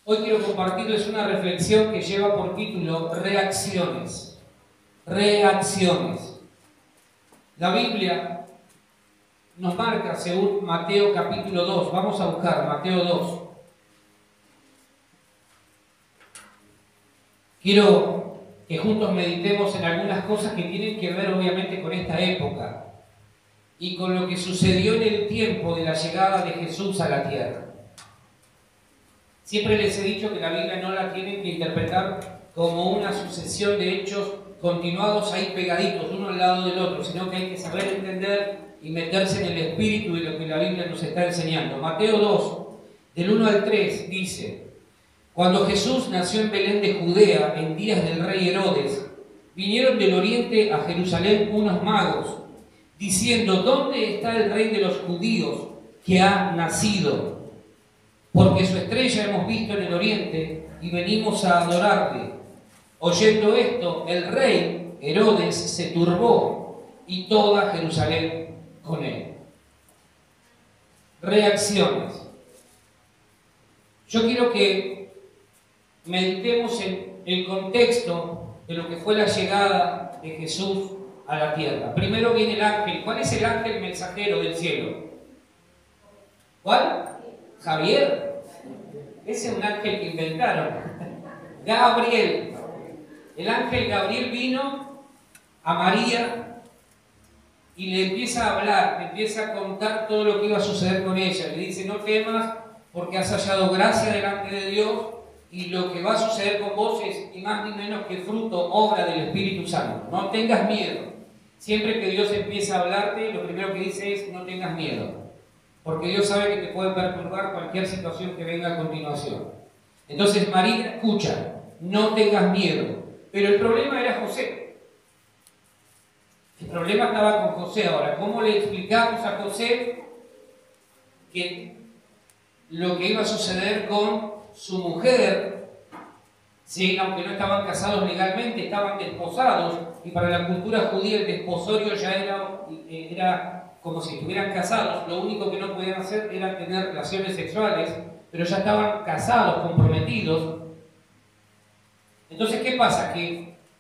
Hoy quiero compartirles una reflexión que lleva por título Reacciones. Reacciones. La Biblia nos marca, según Mateo capítulo 2, vamos a buscar Mateo 2. Quiero que juntos meditemos en algunas cosas que tienen que ver obviamente con esta época y con lo que sucedió en el tiempo de la llegada de Jesús a la tierra. Siempre les he dicho que la Biblia no la tienen que interpretar como una sucesión de hechos continuados ahí pegaditos, uno al lado del otro, sino que hay que saber entender y meterse en el espíritu de lo que la Biblia nos está enseñando. Mateo 2, del 1 al 3, dice: Cuando Jesús nació en Belén de Judea, en días del rey Herodes, vinieron del oriente a Jerusalén unos magos, diciendo: ¿Dónde está el rey de los judíos que ha nacido? Porque su estrella hemos visto en el oriente y venimos a adorarle. Oyendo esto, el rey Herodes se turbó y toda Jerusalén con él. Reacciones. Yo quiero que meditemos en el contexto de lo que fue la llegada de Jesús a la tierra. Primero viene el ángel. ¿Cuál es el ángel mensajero del cielo? ¿Cuál? Javier. Ese es un ángel que inventaron. Gabriel. El ángel Gabriel vino a María y le empieza a hablar, le empieza a contar todo lo que iba a suceder con ella. Le dice: no temas porque has hallado gracia delante de Dios y lo que va a suceder con vos es ni más ni menos que fruto, obra del Espíritu Santo. No tengas miedo. Siempre que Dios empieza a hablarte, lo primero que dice es: no tengas miedo. Porque Dios sabe que te puede perturbar cualquier situación que venga a continuación. Entonces María escucha: no tengas miedo. Pero el problema era José. El problema estaba con José. Ahora, ¿cómo le explicamos a José que lo que iba a suceder con su mujer? Sí, aunque no estaban casados legalmente, estaban desposados, y para la cultura judía el desposorio ya era como si estuvieran casados. Lo único que no podían hacer era tener relaciones sexuales, pero ya estaban casados, comprometidos. Entonces, ¿qué pasa?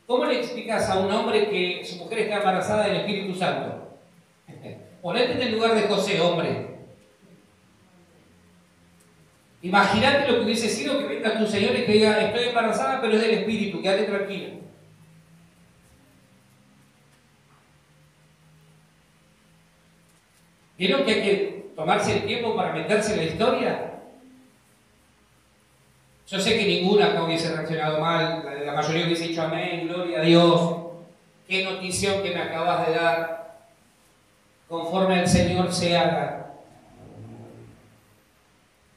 ¿Cómo le explicas a un hombre que su mujer está embarazada del Espíritu Santo? Ponete en el lugar de José, hombre. Imagínate lo que hubiese sido que venga tu señor y te diga: estoy embarazada, pero es del Espíritu, quédate tranquilo. ¿Vieron que hay que tomarse el tiempo para meterse en la historia? Yo sé que ninguna acá hubiese reaccionado mal, la mayoría hubiese dicho amén, gloria a Dios, qué notición que me acabas de dar, conforme al Señor se haga.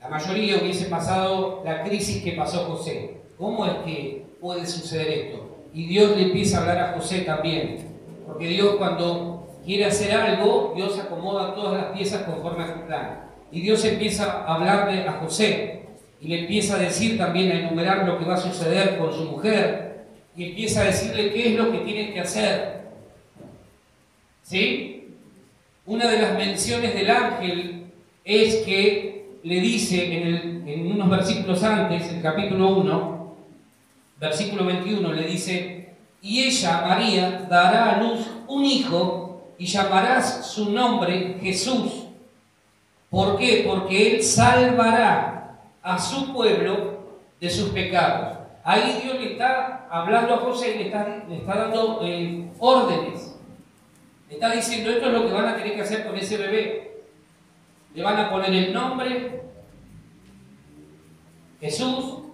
La mayoría hubiese pasado la crisis que pasó José. ¿Cómo es que puede suceder esto? Y Dios le empieza a hablar a José también, porque Dios, cuando quiere hacer algo, Dios acomoda todas las piezas conforme a su plan. Y Dios empieza a hablarle a José y le empieza a decir también, a enumerar lo que va a suceder con su mujer, y empieza a decirle qué es lo que tiene que hacer. ¿Sí? Una de las menciones del ángel es que le dice en unos versículos antes, en el capítulo 1, versículo 21, le dice: y ella, María, dará a luz un hijo y llamarás su nombre Jesús. ¿Por qué? Porque él salvará a su pueblo de sus pecados. Ahí Dios le está hablando a José y le está dando órdenes. Le está diciendo: esto es lo que van a tener que hacer con ese bebé. Le van a poner el nombre Jesús.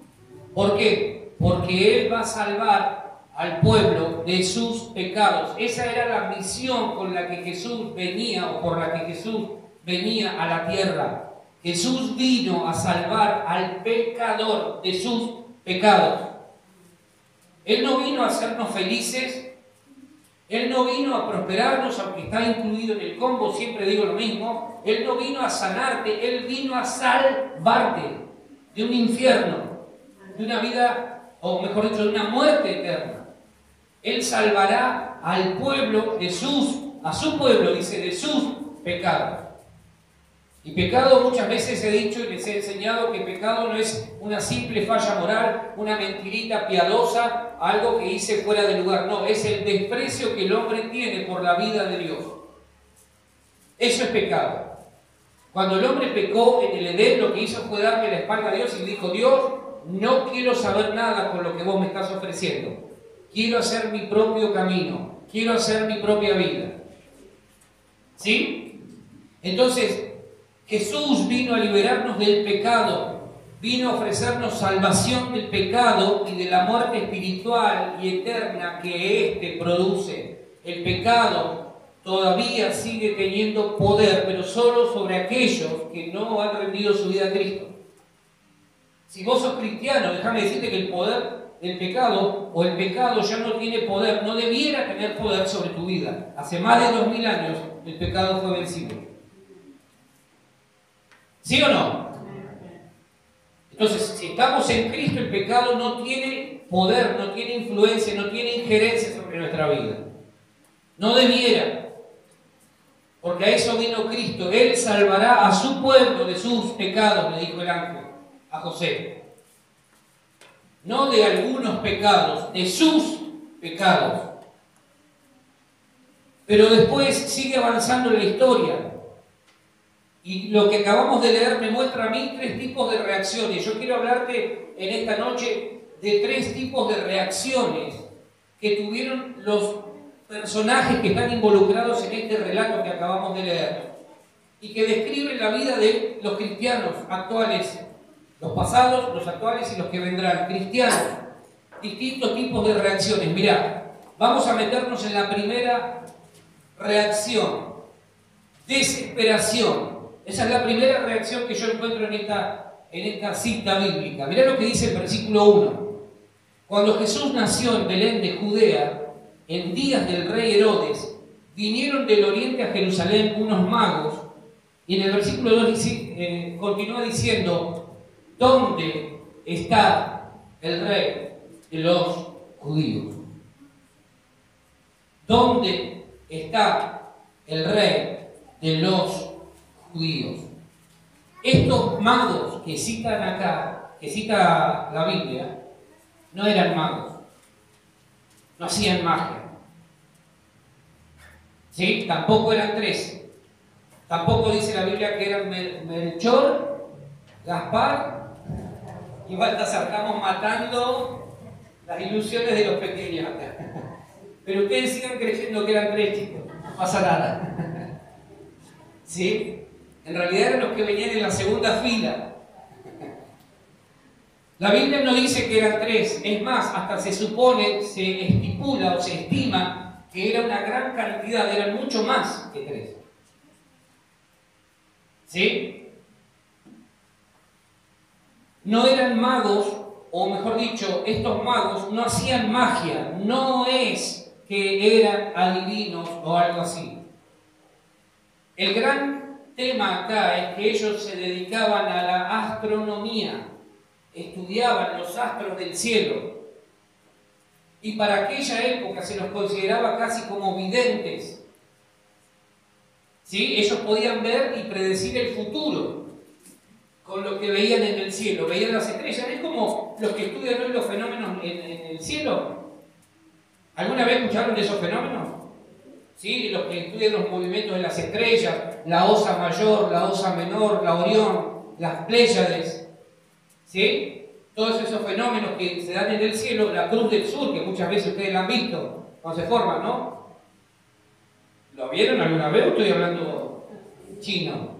¿Por qué? Porque él va a salvar al pueblo de sus pecados. Esa era la misión con la que Jesús venía, o por la que Jesús venía a la tierra. Jesús vino a salvar al pecador de sus pecados. Él no vino a hacernos felices. Él no vino a prosperarnos, aunque está incluido en el combo, siempre digo lo mismo. Él no vino a sanarte, Él vino a salvarte de un infierno, de una vida, o mejor dicho, de una muerte eterna. Él salvará al pueblo a su pueblo, dice, de sus pecados. Y pecado muchas veces he dicho y les he enseñado que pecado no es una simple falla moral, una mentirita piadosa, algo que hice fuera de lugar. No, es el desprecio que el hombre tiene por la vida de Dios. Eso es pecado. Cuando el hombre pecó en el Edén, lo que hizo fue darle la espalda a Dios y dijo: Dios, no quiero saber nada con lo que vos me estás ofreciendo. Quiero hacer mi propio camino. Quiero hacer mi propia vida. ¿Sí? Entonces, Jesús vino a liberarnos del pecado, vino a ofrecernos salvación del pecado y de la muerte espiritual y eterna que éste produce. El pecado todavía sigue teniendo poder, pero solo sobre aquellos que no han rendido su vida a Cristo. Si vos sos cristiano, déjame decirte que el poder del pecado o el pecado ya no tiene poder, no debiera tener poder sobre tu vida. Hace más de 2000 años el pecado fue vencido. ¿Sí o no? Entonces, si estamos en Cristo, el pecado no tiene poder, no tiene influencia, no tiene injerencia sobre nuestra vida. No debiera. Porque a eso vino Cristo. Él salvará a su pueblo de sus pecados, le dijo el ángel a José. No de algunos pecados, de sus pecados. Pero después sigue avanzando la historia. Y lo que acabamos de leer me muestra a mí 3 tipos de reacciones. Yo quiero hablarte en esta noche de 3 tipos de reacciones que tuvieron los personajes que están involucrados en este relato que acabamos de leer y que describen la vida de los cristianos actuales, los pasados, los actuales y los que vendrán. Cristianos, distintos tipos de reacciones. Mirá, vamos a meternos en la primera reacción: desesperación. Esa es la primera reacción que yo encuentro en esta cita bíblica. Mirá lo que dice el versículo 1. Cuando Jesús nació en Belén de Judea, en días del rey Herodes, vinieron del oriente a Jerusalén unos magos, y en el versículo 2 continúa diciendo: ¿dónde está el rey de los judíos? ¿Dónde está el rey de los judíos? Estos magos que citan acá, que cita la Biblia, no eran magos, no hacían magia. ¿Sí? Tampoco eran 3. Tampoco dice la Biblia que eran Melchor, Gaspar y Baltasar. Estamos matando las ilusiones de los pequeños acá. Pero ustedes sigan creyendo que eran 3, chicos, no pasa nada. ¿Sí? En realidad eran los que venían en la segunda fila. La Biblia no dice que eran 3, es más, hasta se supone, se estipula o se estima que era una gran cantidad, eran mucho más que 3. ¿Sí? No eran magos, o mejor dicho, estos magos no hacían magia, no es que eran adivinos o algo así. El gran tema acá es que ellos se dedicaban a la astronomía, estudiaban los astros del cielo, y para aquella época se los consideraba casi como videntes. ¿Sí? Ellos podían ver y predecir el futuro con lo que veían en el cielo, veían las estrellas. Es como los que estudian hoy los fenómenos en el cielo. ¿Alguna vez escucharon de esos fenómenos? ¿Sí? Los que estudian los movimientos de las estrellas, la Osa Mayor, la Osa Menor, la Orión, las Pléyades. ¿Sí? Todos esos fenómenos que se dan en el cielo, la Cruz del Sur, que muchas veces ustedes la han visto cuando se forman, ¿no? ¿Lo vieron alguna vez o estoy hablando chino?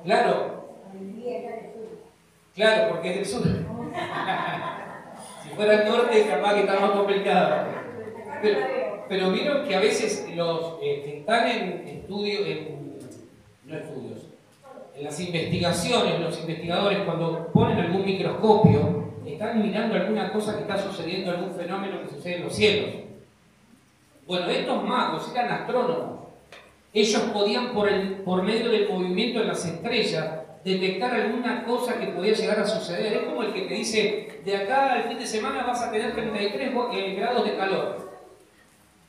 Claro. Claro, porque es del sur. Si fuera el norte, capaz que está más complicado. Pero vieron que a veces los que están en estudios, en las investigaciones, los investigadores cuando ponen algún microscopio, están mirando alguna cosa que está sucediendo, algún fenómeno que sucede en los cielos. Bueno, estos magos eran astrónomos. Ellos podían, por medio del movimiento de las estrellas, detectar alguna cosa que podía llegar a suceder. Es como el que te dice: de acá al fin de semana vas a tener 33 grados de calor.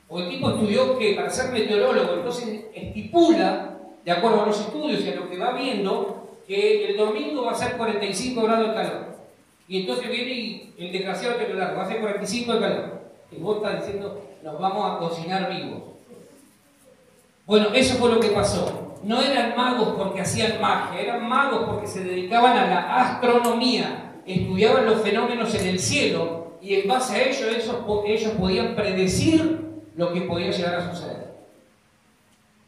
O el tipo estudió que para ser meteorólogo, entonces estipula de acuerdo a los estudios y a lo que va viendo, que el domingo va a ser 45 grados de calor. Y entonces viene y el desgraciado te lo da, va a ser 45 de calor. Y vos estás diciendo, nos vamos a cocinar vivos. Bueno, eso fue lo que pasó. No eran magos porque hacían magia, eran magos porque se dedicaban a la astronomía, estudiaban los fenómenos en el cielo y en base a ello ellos podían predecir lo que podía llegar a suceder.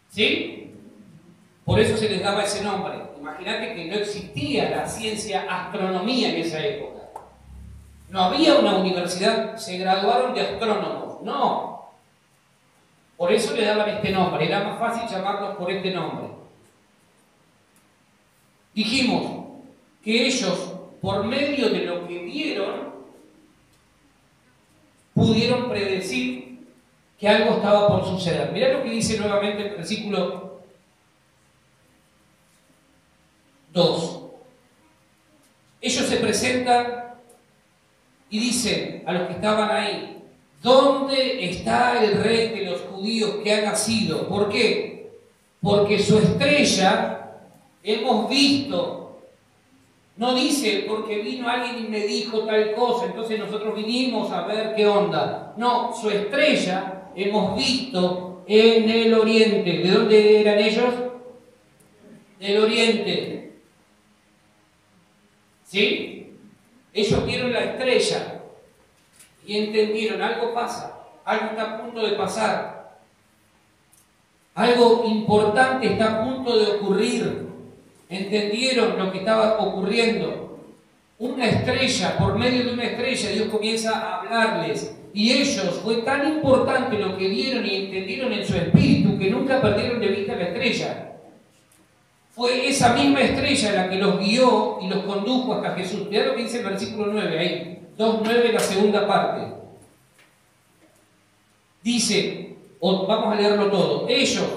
¿Sí? Por eso se les daba ese nombre. Imagínate que no existía la ciencia astronomía en esa época. No había una universidad, se graduaron de astrónomos, no. Por eso le daban este nombre, era más fácil llamarlos por este nombre. Dijimos que ellos, por medio de lo que vieron, pudieron predecir que algo estaba por suceder. Mirá lo que dice nuevamente el versículo 2. Ellos se presentan y dicen a los que estaban ahí: ¿dónde está el rey de los judíos que ha nacido? ¿Por qué? Porque su estrella hemos visto. No dice porque vino alguien y me dijo tal cosa, entonces nosotros vinimos a ver qué onda. No, su estrella hemos visto en el oriente. ¿De dónde eran ellos? Del oriente. ¿Sí? Ellos vieron la estrella y entendieron, algo pasa, algo está a punto de pasar, algo importante está a punto de ocurrir. Entendieron lo que estaba ocurriendo. Una estrella, por medio de una estrella, Dios comienza a hablarles. Y ellos, fue tan importante lo que vieron y entendieron en su espíritu que nunca perdieron de vista la estrella. Fue esa misma estrella la que los guió y los condujo hasta Jesús. Mirá lo que dice el versículo 9 ahí, 2:9, la segunda parte. Dice, vamos a leerlo todo. Ellos,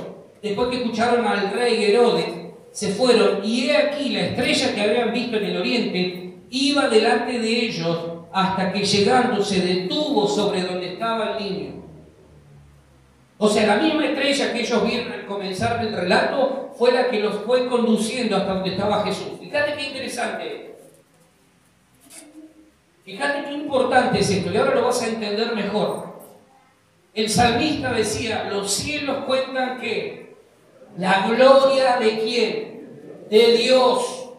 después que escucharon al rey Herodes, se fueron y he aquí la estrella que habían visto en el oriente iba delante de ellos hasta que llegando se detuvo sobre donde estaba el niño. O sea, la misma estrella que ellos vieron al comenzar el relato fue la que los fue conduciendo hasta donde estaba Jesús. Fíjate qué interesante. Fíjate qué importante es esto, y ahora lo vas a entender mejor. El salmista decía, los cielos cuentan que la gloria de quién, de Dios.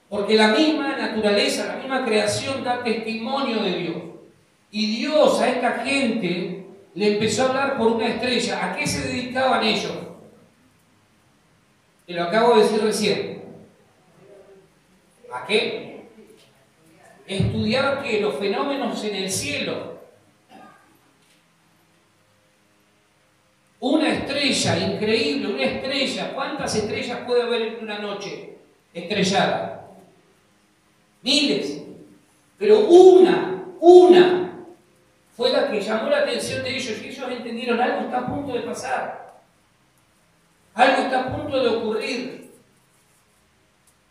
Porque la misma naturaleza, la misma creación da testimonio de Dios. Y Dios a esta gente le empezó a hablar por una estrella. ¿A qué se dedicaban ellos? Te lo acabo de decir recién. ¿A qué? Estudiaban que los fenómenos en el cielo. Una estrella increíble, una estrella. ¿Cuántas estrellas puede haber en una noche estrellada? Miles. Pero una fue la que llamó la atención de ellos y ellos entendieron, algo está a punto de pasar. Algo está a punto de ocurrir.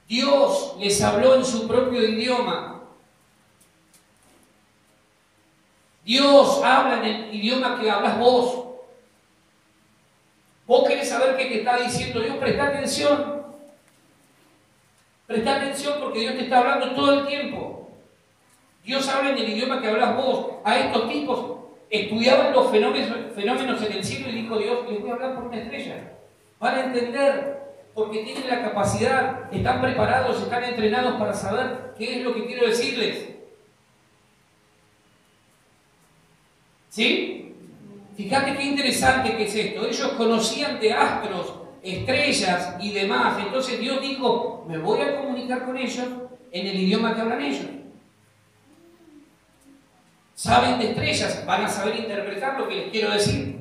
Dios les habló en su propio idioma. Dios habla en el idioma que hablas vos. Vos querés saber qué te está diciendo Dios, presta atención. Presta atención porque Dios te está hablando todo el tiempo. Dios habla en el idioma que hablas vos. A estos tipos estudiaban los fenómenos en el cielo y dijo Dios, les voy a hablar por una estrella. Van a entender, porque tienen la capacidad, están preparados, están entrenados para saber qué es lo que quiero decirles. ¿Sí? Fíjate qué interesante que es esto. Ellos conocían de astros, estrellas y demás. Entonces Dios dijo, me voy a comunicar con ellos en el idioma que hablan ellos. Saben de estrellas, van a saber interpretar lo que les quiero decir.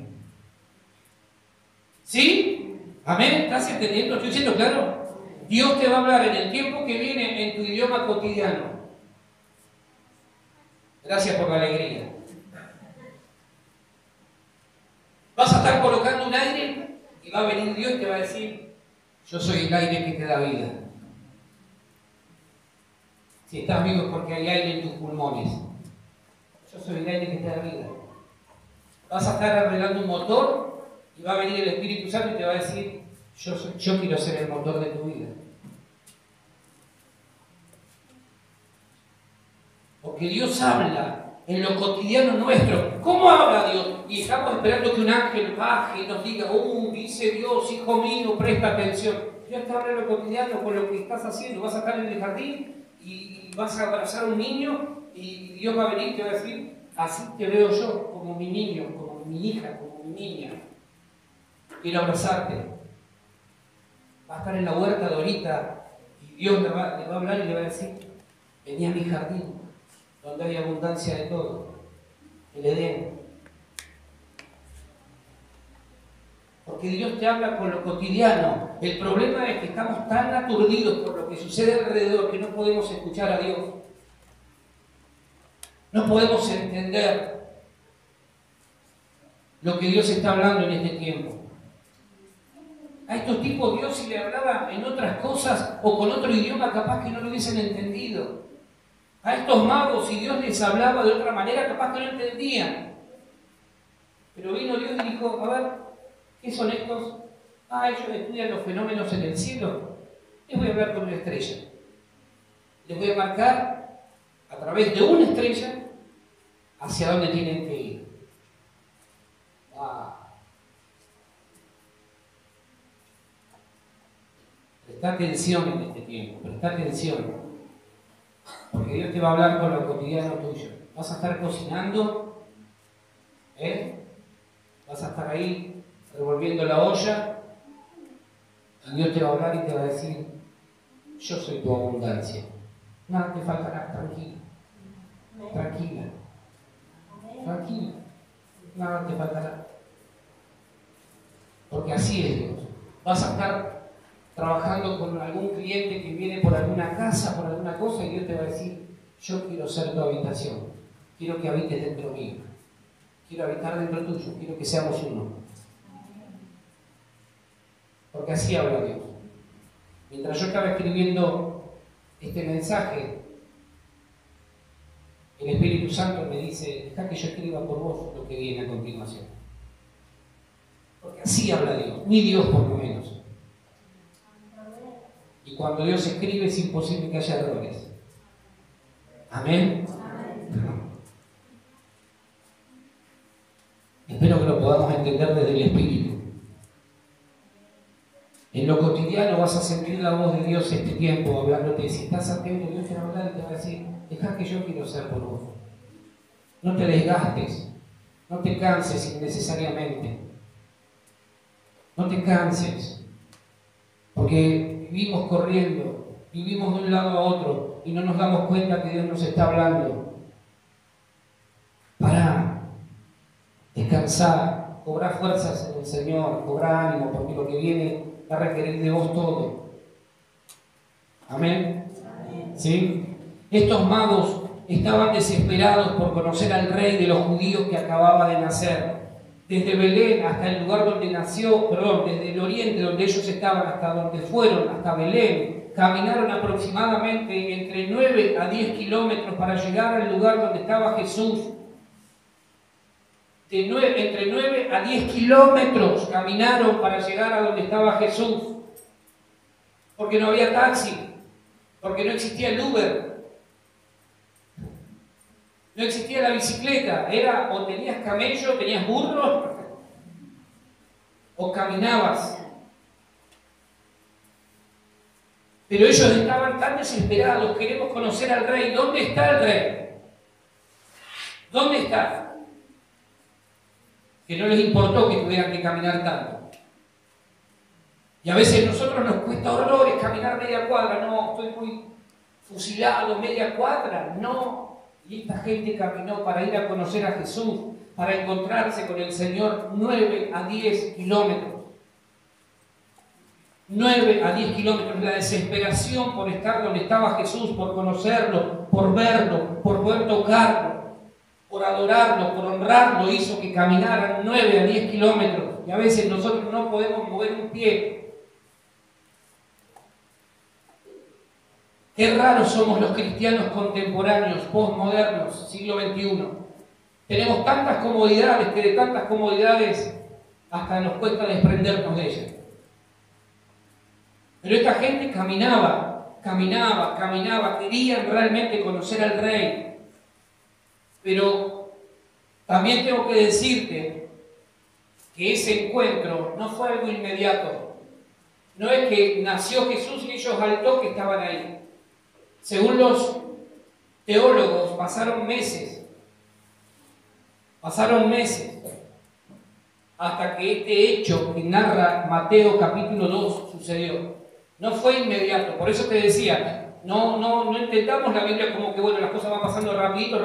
¿Sí? Amén. ¿Estás entendiendo? ¿Estoy diciendo claro? Dios te va a hablar en el tiempo que viene en tu idioma cotidiano. Gracias por la alegría. Vas a estar colocando un aire y va a venir Dios y te va a decir, yo soy el aire que te da vida. Si estás vivo es porque hay aire en tus pulmones. Yo soy el aire que te da vida. Vas a estar arreglando un motor y va a venir el Espíritu Santo y te va a decir, Yo quiero ser el motor de tu vida. Porque Dios habla en lo cotidiano nuestro. ¿Cómo habla Dios? Y estamos esperando que un ángel baje y nos diga, dice Dios, hijo mío, presta atención. Dios te habla en lo cotidiano con lo que estás haciendo. Vas a estar en el jardín y vas a abrazar a un niño y Dios va a venir y te va a decir, así te veo yo, como mi niño, como mi hija, como mi niña. Quiero abrazarte. Va a estar en la huerta de ahorita y Dios le va a hablar y le va a decir, vení a mi jardín, donde hay abundancia de todo, el Edén. Porque Dios te habla con lo cotidiano. El problema es que estamos tan aturdidos por lo que sucede alrededor que no podemos escuchar a Dios. No podemos entender lo que Dios está hablando en este tiempo. A estos tipos Dios, si le hablaba en otras cosas o con otro idioma, capaz que no lo hubiesen entendido. A estos magos, si Dios les hablaba de otra manera, capaz que no entendían. Pero vino Dios y dijo, a ver, ¿qué son estos? Ellos estudian los fenómenos en el cielo. Les voy a hablar con una estrella. Les voy a marcar a través de una estrella hacia dónde tienen que ir. Presta atención en este tiempo, presta atención. Porque Dios te va a hablar con lo cotidiano tuyo. Vas a estar cocinando, vas a estar ahí revolviendo la olla y Dios te va a hablar y te va a decir, yo soy tu abundancia. Nada te faltará, tranquila. Tranquila. Tranquila. Nada te faltará. Porque así es Dios. Vas a estar trabajando con algún cliente que viene por alguna casa, por alguna cosa, y Dios te va a decir, yo quiero ser tu habitación, quiero que habites dentro mío, quiero habitar dentro tuyo, quiero que seamos uno. Porque así habla Dios. Mientras yo estaba escribiendo este mensaje, el Espíritu Santo me dice, deja que yo escriba por vos lo que viene a continuación. Porque así habla Dios, ni Dios por lo menos. Y cuando Dios escribe es imposible que haya errores. ¿Amén? Espero que lo podamos entender desde el Espíritu. En lo cotidiano vas a sentir la voz de Dios este tiempo hablándote. Si estás atento, Dios te va a hablar y te va a decir, deja que yo quiero ser por vos. No te desgastes, no te canses innecesariamente. No te canses, porque vivimos corriendo, vivimos de un lado a otro y no nos damos cuenta que Dios nos está hablando. Pará, descansar, cobrar fuerzas en el Señor, cobrar ánimo, porque lo que viene va a requerir de vos todo. ¿Amén? ¿Sí? Estos magos estaban desesperados por conocer al rey de los judíos que acababa de nacer. Desde Belén hasta el lugar donde nació, desde el oriente donde ellos estaban hasta donde fueron, hasta Belén, caminaron aproximadamente entre 9 a 10 kilómetros para llegar al lugar donde estaba Jesús. Entre 9 a 10 kilómetros caminaron para llegar a donde estaba Jesús. Porque no había taxi, porque no existía el Uber, no existía la bicicleta, era o tenías camello, tenías burro, o caminabas. Pero ellos estaban tan desesperados, queremos conocer al rey. ¿Dónde está el rey? ¿Dónde está? Que no les importó que tuvieran que caminar tanto. Y a veces a nosotros nos cuesta horrores caminar media cuadra. No, estoy muy fusilado, media cuadra. No. Y esta gente caminó para ir a conocer a Jesús, para encontrarse con el Señor 9 a 10 kilómetros. 9 a 10 kilómetros, la desesperación por estar donde estaba Jesús, por conocerlo, por verlo, por poder tocarlo, por adorarlo, por honrarlo, hizo que caminaran 9 a 10 kilómetros. Y a veces nosotros no podemos mover un pie. Qué raros somos los cristianos contemporáneos, postmodernos, siglo XXI. Tenemos tantas comodidades que de tantas comodidades hasta nos cuesta desprendernos de ellas. Pero esta gente caminaba, querían realmente conocer al rey. Pero también tengo que decirte que ese encuentro no fue algo inmediato. No es que nació Jesús y ellos al toque estaban ahí. Según los teólogos, pasaron meses hasta que este hecho que narra Mateo capítulo 2 sucedió. No fue inmediato. Por eso te decía, no entendamos la Biblia como que bueno, las cosas van pasando rapidito.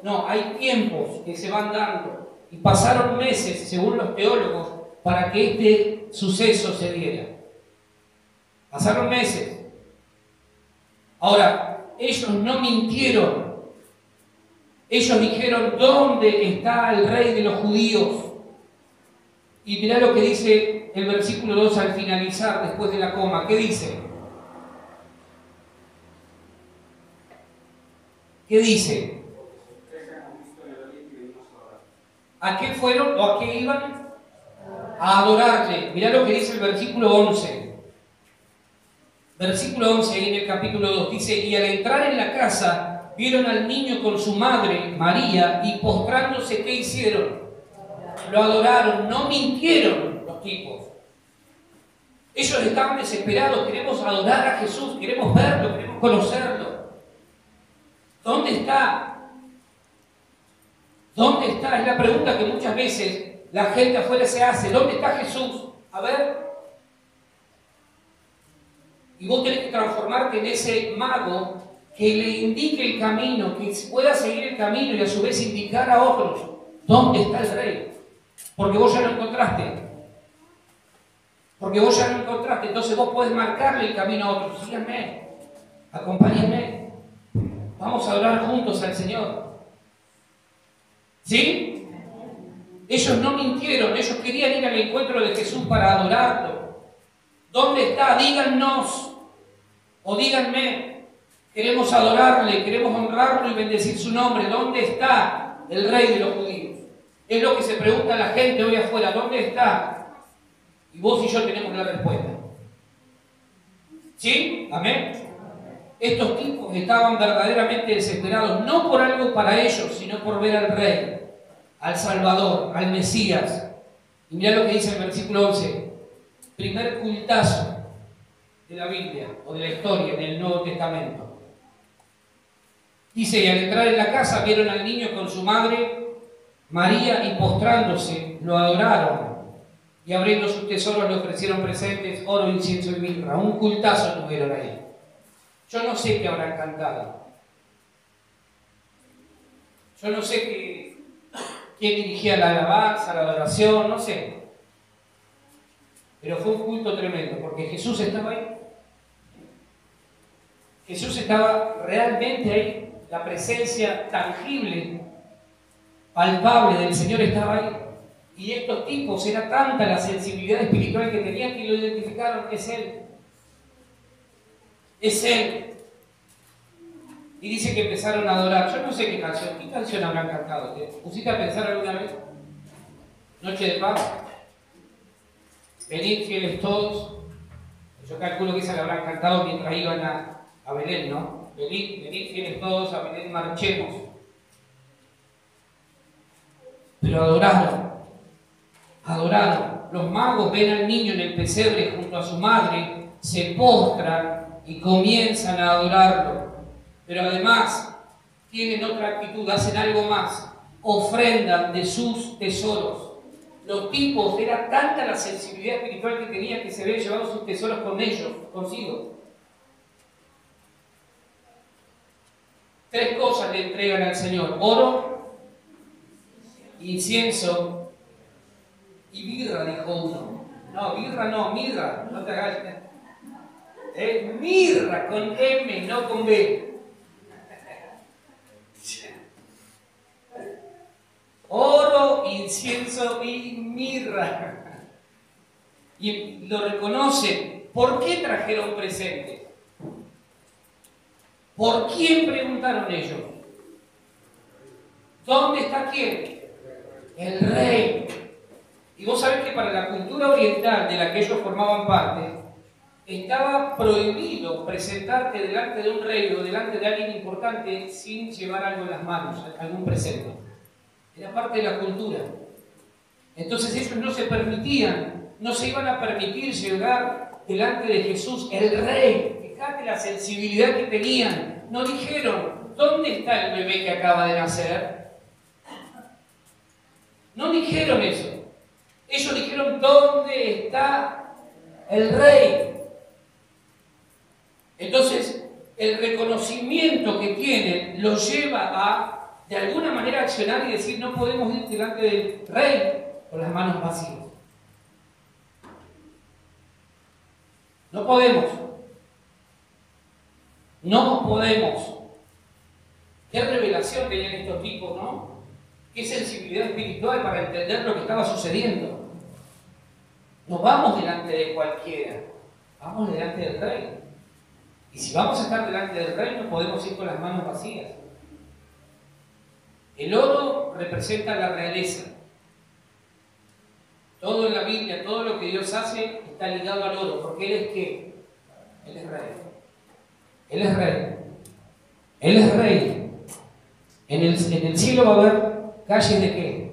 No, hay tiempos que se van dando. Y pasaron meses, según los teólogos, para que este suceso se diera. Pasaron meses. Ahora, ellos no mintieron. Ellos dijeron, ¿dónde está el rey de los judíos? Y mirá lo que dice el versículo 2 al finalizar, después de la coma. ¿Qué dice? ¿Qué dice? ¿A qué fueron o a qué iban? A adorarle. Mirá lo que dice el versículo 11. Versículo 11, ahí en el capítulo 2, dice, y al entrar en la casa, vieron al niño con su madre, María, y postrándose, ¿qué hicieron? Lo adoraron, no mintieron los tipos. Ellos estaban desesperados, queremos adorar a Jesús, queremos verlo, queremos conocerlo. ¿Dónde está? ¿Dónde está? Es la pregunta que muchas veces la gente afuera se hace. ¿Dónde está Jesús? A ver. Y vos tenés que transformarte en ese mago que le indique el camino, que pueda seguir el camino y a su vez indicar a otros dónde está el rey. Porque vos ya lo encontraste. Entonces vos podés marcarle el camino a otros. Síganme, acompáñenme. Vamos a adorar juntos al Señor. ¿Sí? Ellos no mintieron, ellos querían ir al encuentro de Jesús para adorarlo. ¿Dónde está? Díganos o díganme. Queremos adorarle, queremos honrarlo y bendecir su nombre. ¿Dónde está el rey de los judíos? Es lo que se pregunta la gente hoy afuera. ¿Dónde está? Y vos y yo tenemos la respuesta. ¿Sí? ¿Amén? Estos tipos estaban verdaderamente desesperados, no por algo para ellos, sino por ver al rey, al Salvador, al Mesías. Y mirá lo que dice el versículo 11. Primer cultazo de la Biblia o de la historia en el Nuevo Testamento. Dice, y al entrar en la casa vieron al niño con su madre, María, y postrándose, lo adoraron. Y abriendo sus tesoros le ofrecieron presentes, oro, incienso y mirra. Un cultazo tuvieron ahí. Yo no sé qué habrán cantado. Yo no sé quién dirigía la alabanza, la adoración, no sé. Pero fue un culto tremendo, porque Jesús estaba ahí. Jesús estaba realmente ahí. La presencia tangible, palpable del Señor estaba ahí. Y estos tipos, era tanta la sensibilidad espiritual que tenían que lo identificaron, es Él. Es Él. Y dice que empezaron a adorar. Yo no sé qué canción habrán cantado. ¿Te pusiste a pensar alguna vez? Noche de paz. Venid fieles todos. Yo calculo que esa la habrán cantado mientras iban a Belén, ¿no? Venid fieles todos, a Belén marchemos. Pero adoraron. Los magos ven al niño en el pesebre junto a su madre, se postran y comienzan a adorarlo. Pero además tienen otra actitud, hacen algo más, ofrendan de sus tesoros. Los tipos, era tanta la sensibilidad espiritual que tenían que se habían llevado sus tesoros con ellos, consigo. 3 cosas le entregan al Señor: oro, incienso y mirra, dijo uno. No, birra no, mirra, no te hagas. Mirra con M, no con B. Oro, incienso y mirra. Y lo reconocen. ¿Por qué trajeron presente? ¿Por quién preguntaron ellos? ¿Dónde está quién? El rey. Y vos sabés que para la cultura oriental de la que ellos formaban parte, estaba prohibido presentarte delante de un rey o delante de alguien importante sin llevar algo en las manos, algún presente. Era parte de la cultura. Entonces ellos no se permitían, no se iban a permitir llegar delante de Jesús, el rey. Fíjate la sensibilidad que tenían. No dijeron, ¿dónde está el bebé que acaba de nacer? No dijeron eso. Ellos dijeron, ¿dónde está el rey? Entonces, el reconocimiento que tienen los lleva a, de alguna manera, accionar y decir, no podemos ir delante del rey con las manos vacías. No podemos. No podemos. Qué revelación tenían estos tipos, ¿no? Qué sensibilidad espiritual para entender lo que estaba sucediendo. No vamos delante de cualquiera, vamos delante del rey. Y si vamos a estar delante del rey, no podemos ir con las manos vacías. El oro representa la realeza. Todo en la Biblia, todo lo que Dios hace está ligado al oro, porque Él es ¿qué? Él es rey. Él es rey. Él es rey. En el cielo va a haber calles de ¿qué?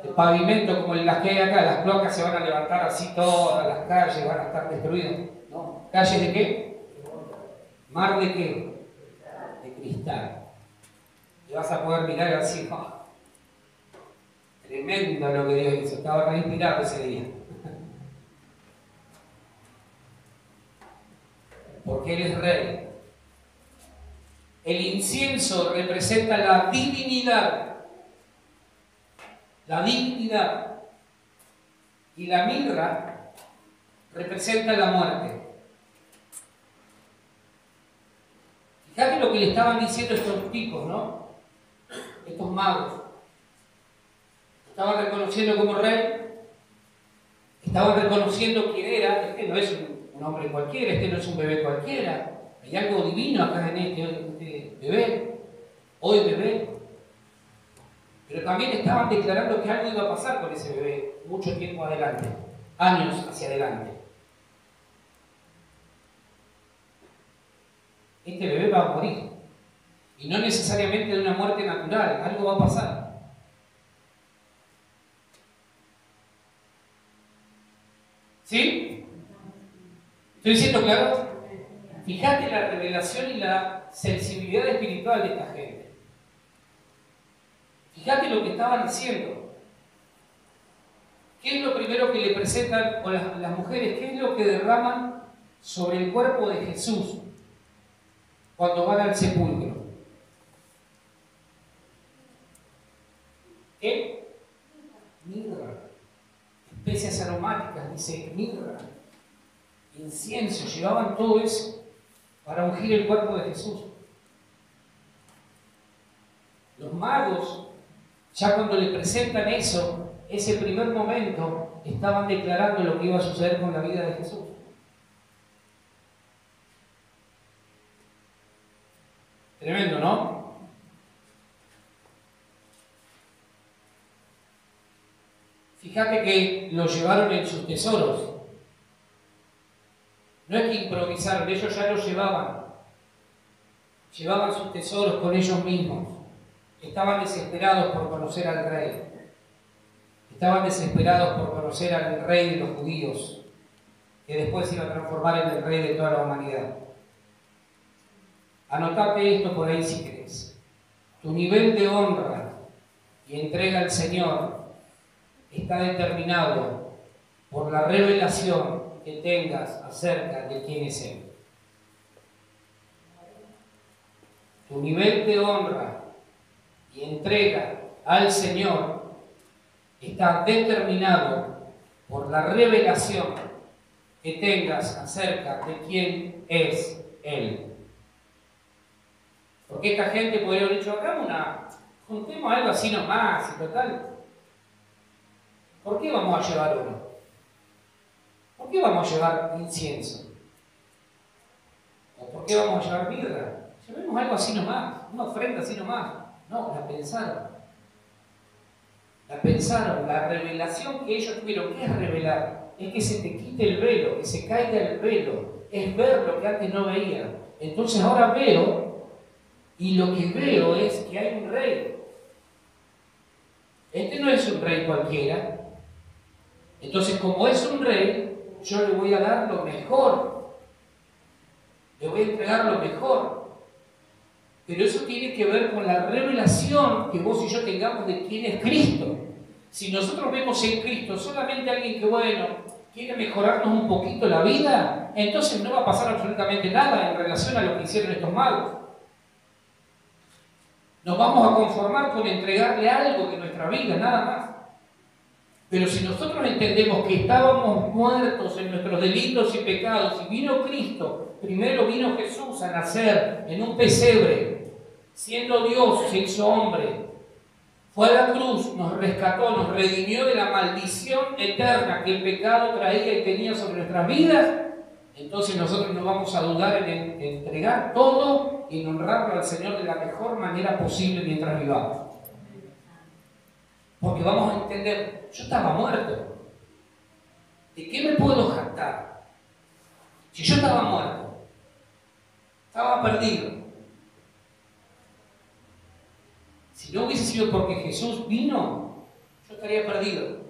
De pavimento, como las que hay acá. Las cloacas se van a levantar así, todas las calles van a estar destruidas. ¿No? ¿Calles de qué? ¿Mar de qué? De cristal. Y vas a poder mirar así. ¡Oh! Tremendo lo que Dios hizo. Estaba re inspirado ese día. Porque Él es rey. El incienso representa la divinidad. La divinidad. Y la mirra representa la muerte. Fíjate lo que le estaban diciendo estos tipos, ¿no? Estos magos. Estaban reconociendo como rey. Estaban reconociendo quién era. Este no es un hombre cualquiera, este no es un bebé cualquiera. Hay algo divino acá en este bebé. Hoy bebé. Pero también estaban declarando que algo iba a pasar con ese bebé mucho tiempo adelante. Años hacia adelante. Este bebé va a morir. Y no necesariamente de una muerte natural. Algo va a pasar. ¿Sí? ¿Estoy diciendo claro? Fíjate la revelación y la sensibilidad espiritual de esta gente. Fíjate lo que estaban haciendo. ¿Qué es lo primero que le presentan o las mujeres? ¿Qué es lo que derraman sobre el cuerpo de Jesús cuando van al sepulcro? ¿Qué? Mirra. Especias aromáticas, dice mirra. Incienso. Llevaban todo eso para ungir el cuerpo de Jesús. Los magos, ya cuando le presentan eso, ese primer momento, estaban declarando lo que iba a suceder con la vida de Jesús. Tremendo, ¿no? Fíjate que lo llevaron en sus tesoros. No es que improvisaron, ellos ya lo llevaban. Llevaban sus tesoros con ellos mismos. Estaban desesperados por conocer al rey. Estaban desesperados por conocer al rey de los judíos, que después se iba a transformar en el rey de toda la humanidad. Anotate esto por ahí si querés. Tu nivel de honra y entrega al Señor está determinado por la revelación que tengas acerca de quién es Él. Tu nivel de honra y entrega al Señor está determinado por la revelación que tengas acerca de quién es Él. Porque esta gente podría haber dicho, juntemos algo así nomás, y total. ¿Por qué vamos a llevar oro? ¿Por qué vamos a llevar incienso? ¿O por qué vamos a llevar mirra? Llevemos algo así nomás, una ofrenda así nomás. No, la pensaron. La pensaron, la revelación que ellos tuvieron. ¿Qué es revelar? es que se te quite el velo, que se caiga el velo, es ver lo que antes no veía. Entonces ahora veo, y lo que veo es que hay un rey. Este no es un rey cualquiera. Entonces, como es un rey, yo le voy a dar lo mejor. Le voy a entregar lo mejor. Pero eso tiene que ver con la revelación que vos y yo tengamos de quién es Cristo. Si nosotros vemos en Cristo solamente alguien que, bueno, quiere mejorarnos un poquito la vida, entonces no va a pasar absolutamente nada en relación a lo que hicieron estos magos. Nos vamos a conformar con entregarle algo de nuestra vida, nada más. Pero si nosotros entendemos que estábamos muertos en nuestros delitos y pecados y vino Cristo, primero vino Jesús a nacer en un pesebre, siendo Dios, se hizo hombre, fue a la cruz, nos rescató, nos redimió de la maldición eterna que el pecado traía y tenía sobre nuestras vidas, entonces nosotros no vamos a dudar en entregar todo y en honrarlo al Señor de la mejor manera posible mientras vivamos. Porque vamos a entender, yo estaba muerto. ¿De qué me puedo jactar? Si yo estaba muerto, estaba perdido. Si no hubiese sido porque Jesús vino, yo estaría perdido.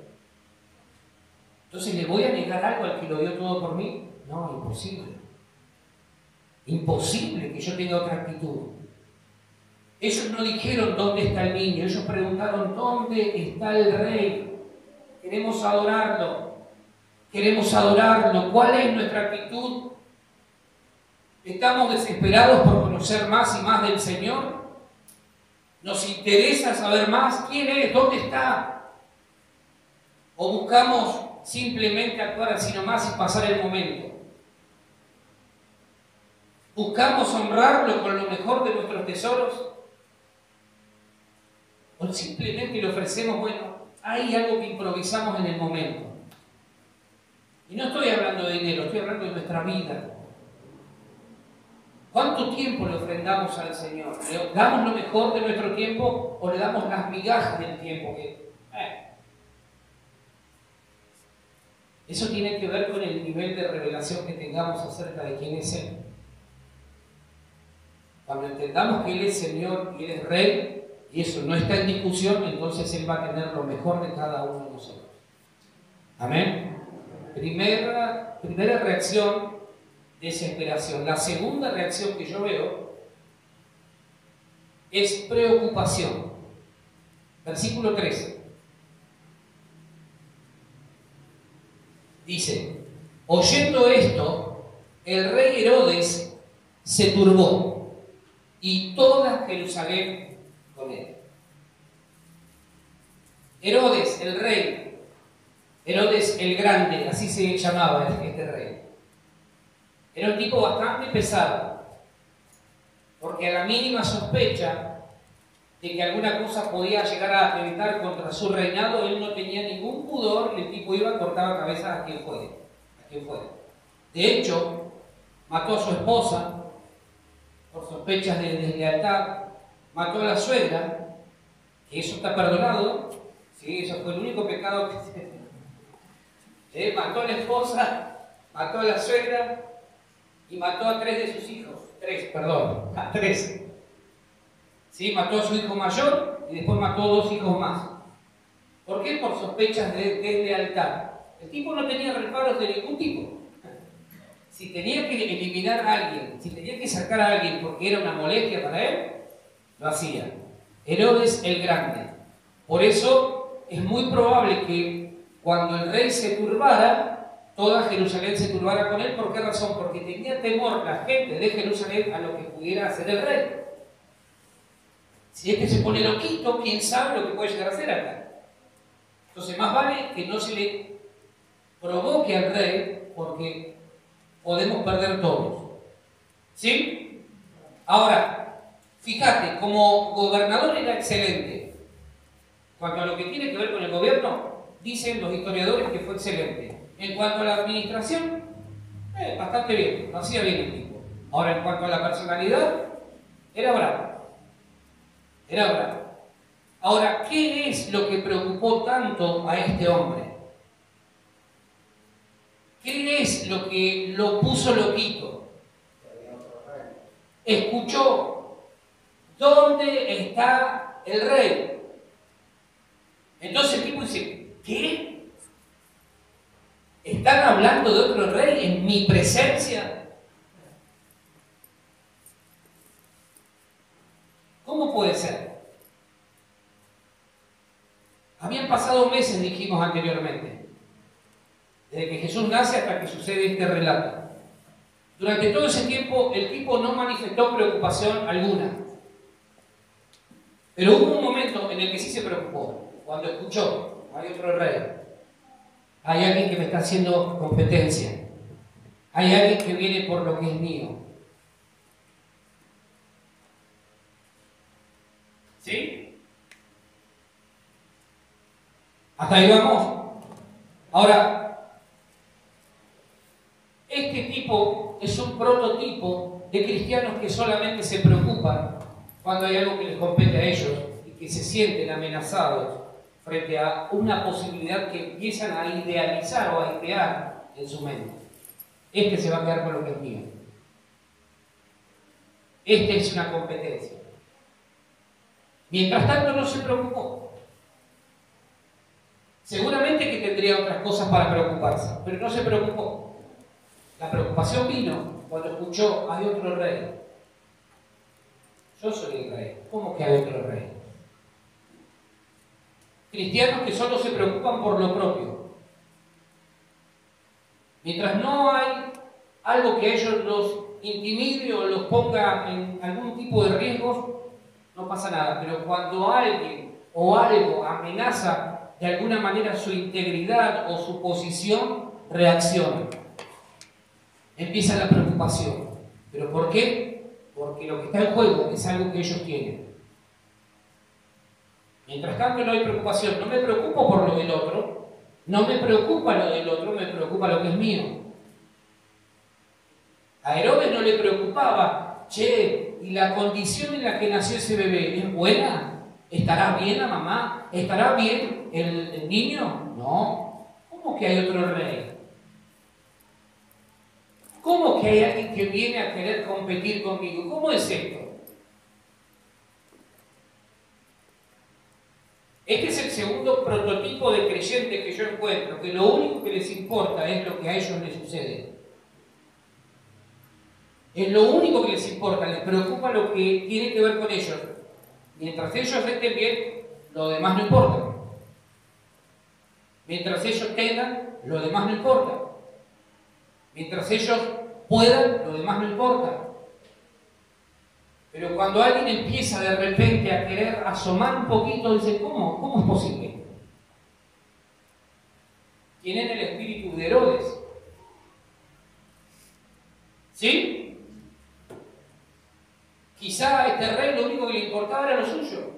Entonces, ¿le voy a negar algo al que lo dio todo por mí? No, imposible. Imposible que yo tenga otra actitud. Ellos no dijeron dónde está el niño, ellos preguntaron dónde está el rey. Queremos adorarlo, queremos adorarlo. ¿Cuál es nuestra actitud? ¿Estamos desesperados por conocer más y más del Señor? ¿Nos interesa saber más? ¿Quién es? ¿Dónde está? ¿O buscamos simplemente actuar así nomás y pasar el momento? ¿Buscamos honrarlo con lo mejor de nuestros tesoros? O simplemente le ofrecemos, bueno, hay algo que improvisamos en el momento. Y no estoy hablando de dinero, estoy hablando de nuestra vida. ¿Cuánto tiempo le ofrendamos al Señor? ¿Le damos lo mejor de nuestro tiempo o le damos las migajas del tiempo? Eso tiene que ver con el nivel de revelación que tengamos acerca de quién es Él. Cuando entendamos que Él es Señor y Él es Rey, y eso no está en discusión, entonces Él va a tener lo mejor de cada uno de nosotros. Amén. Primera reacción, desesperación. La segunda reacción que yo veo es preocupación. Versículo 13. Dice, oyendo esto, el rey Herodes se turbó y toda Jerusalén con él. Herodes, el rey, Herodes el Grande, así se llamaba este rey. Era un tipo bastante pesado, porque a la mínima sospecha de que alguna cosa podía llegar a atentar contra su reinado, él no tenía ningún pudor, el tipo iba, cortaba cabezas a quien fuera. De hecho, mató a su esposa por sospechas de deslealtad, mató a la suegra, que eso está perdonado, ¿sí? Eso fue el único pecado que se... mató a la esposa, mató a la suegra y mató a 3 de sus hijos. A 3. ¿Sí? Mató a su hijo mayor y después mató a 2 hijos más. ¿Por qué? Por sospechas de deslealtad. El tipo no tenía reparos de ningún tipo. Si tenía que eliminar a alguien, si tenía que sacar a alguien porque era una molestia para él, lo hacía. Herodes el Grande. Por eso es muy probable que cuando el rey se turbara, toda Jerusalén se turbara con él. ¿Por qué razón? Porque tenía temor la gente de Jerusalén a lo que pudiera hacer el rey. Si este se pone loquito, quién sabe lo que puede llegar a hacer acá. Entonces más vale que no se le provoque al rey, porque podemos perder todos. ¿Sí? Ahora, fíjate, como gobernador era excelente. Cuanto a lo que tiene que ver con el gobierno, dicen los historiadores que fue excelente. En cuanto a la administración, bastante bien, lo hacía bien el tipo. Ahora, en cuanto a la personalidad, era bravo. Era bravo. Ahora, ¿qué es lo que preocupó tanto a este hombre? ¿Qué es lo que lo puso loquito? Escuchó, ¿dónde está el rey? Entonces el tipo dice, ¿qué? ¿Están hablando de otro rey en mi presencia? ¿Cómo puede ser? Habían pasado meses, dijimos anteriormente, desde que Jesús nace hasta que sucede este relato. Durante todo ese tiempo el tipo no manifestó preocupación alguna. Pero hubo un momento en el que sí se preocupó, cuando escuchó, hay otro rey, hay alguien que me está haciendo competencia, hay alguien que viene por lo que es mío. ¿Sí? Hasta ahí vamos. Ahora, este tipo es un prototipo de cristianos que solamente se preocupan cuando hay algo que les compete a ellos y que se sienten amenazados frente a una posibilidad que empiezan a idealizar o a idear en su mente. Este se va a quedar con lo que es mío. Este es una competencia. Mientras tanto no se preocupó. Seguramente que tendría otras cosas para preocuparse, pero no se preocupó. La preocupación vino cuando escuchó, hay otro rey. Yo soy el rey. ¿Cómo que hay otro rey? Cristianos que solo se preocupan por lo propio. Mientras no hay algo que a ellos los intimide o los ponga en algún tipo de riesgos, no pasa nada. Pero cuando alguien o algo amenaza de alguna manera su integridad o su posición, reaccionan. Empieza la preocupación. ¿Pero por qué? Porque lo que está en juego es algo que ellos tienen. Mientras tanto no hay preocupación. No me preocupo por lo del otro. No me preocupa lo del otro, me preocupa lo que es mío. A Herodes no le preocupaba, che, ¿y la condición en la que nació ese bebé es buena? ¿Estará bien la mamá? ¿Estará bien el niño? No. ¿Cómo que hay otro rey? ¿Cómo que hay alguien que viene a querer competir conmigo? ¿Cómo es esto? Este es el segundo prototipo de creyente que yo encuentro, que lo único que les importa es lo que a ellos les sucede. Es lo único que les importa, les preocupa lo que tiene que ver con ellos. Mientras ellos estén bien, lo demás no importa. Mientras ellos tengan, lo demás no importa. Mientras ellos puedan, lo demás no importa. Pero cuando alguien empieza de repente a querer asomar un poquito, dice, ¿cómo es posible? Tienen el espíritu de Herodes. ¿Sí? Quizá a este rey lo único que le importaba era lo suyo.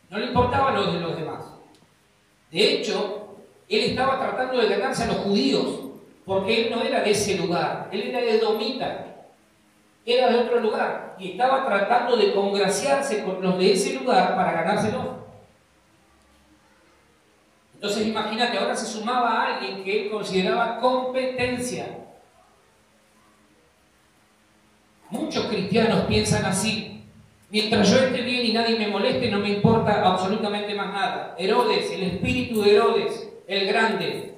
No le importaba lo de los demás. De hecho, él estaba tratando de ganarse a los judíos, porque él no era de ese lugar, él era de Edomita. Era de otro lugar y estaba tratando de congraciarse con los de ese lugar para ganárselo. Entonces imagínate, ahora se sumaba a alguien que él consideraba competencia. Muchos cristianos piensan así. Mientras yo esté bien y nadie me moleste, no me importa absolutamente más nada. Herodes, el espíritu de Herodes, el grande.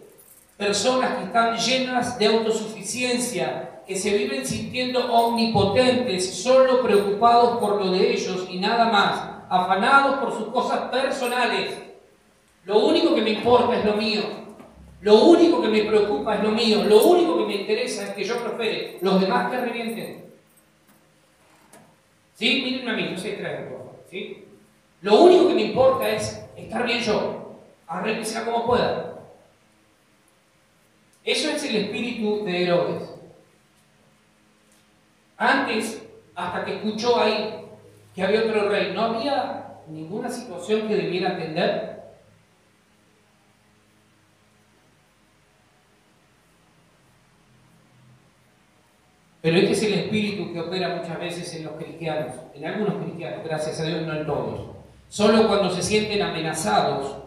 Personas que están llenas de autosuficiencia, que se viven sintiendo omnipotentes, solo preocupados por lo de ellos y nada más, afanados por sus cosas personales. Lo único que me importa es lo mío, lo único que me preocupa es lo mío, lo único que me interesa es que yo prospere, los demás que revienten. ¿Sí? Mírenme a mí, no se distraigan, por favor. ¿Sí? Lo único que me importa es estar bien yo, arréglesela como pueda. Eso es el espíritu de Herodes. Antes, hasta que escuchó ahí que había otro rey, no había ninguna situación que debiera atender. Pero este es el espíritu que opera muchas veces en los cristianos, en algunos cristianos, gracias a Dios, no en todos. Solo cuando se sienten amenazados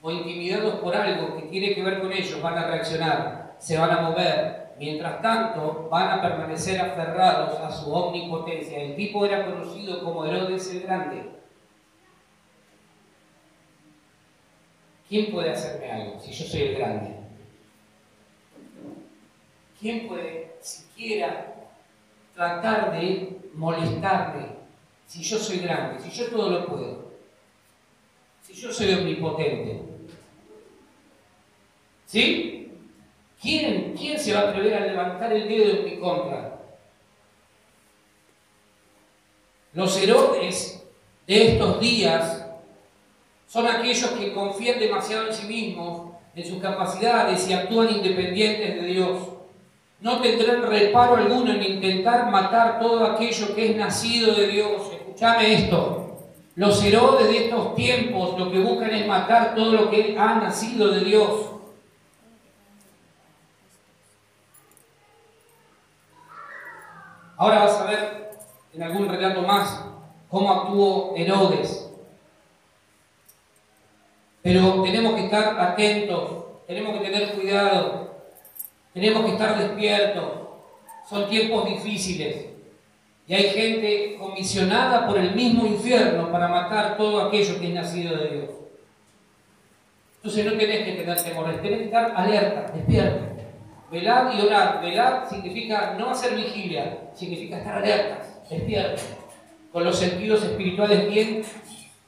o intimidados por algo que tiene que ver con ellos, van a reaccionar, se van a mover. Mientras tanto, van a permanecer aferrados a su omnipotencia. El tipo era conocido como Herodes el Grande. ¿Quién puede hacerme algo si yo soy el grande? ¿Quién puede siquiera tratar de molestarme si yo soy grande, si yo todo lo puedo, si yo soy omnipotente? ¿Sí? ¿Quién se va a atrever a levantar el dedo en mi contra? Los Herodes de estos días son aquellos que confían demasiado en sí mismos, en sus capacidades y actúan independientes de Dios. No tendrán reparo alguno en intentar matar todo aquello que es nacido de Dios. Escúchame esto. Los Herodes de estos tiempos lo que buscan es matar todo lo que ha nacido de Dios. Ahora vas a ver en algún relato más cómo actuó Herodes. Pero tenemos que estar atentos, tenemos que tener cuidado, tenemos que estar despiertos. Son tiempos difíciles y hay gente comisionada por el mismo infierno para matar todo aquello que es nacido de Dios. Entonces no tenés que tener temor, tenés que estar alerta, despierto. Velad y orad. Velad significa no hacer vigilia, significa estar alertas, despiertos, con los sentidos espirituales bien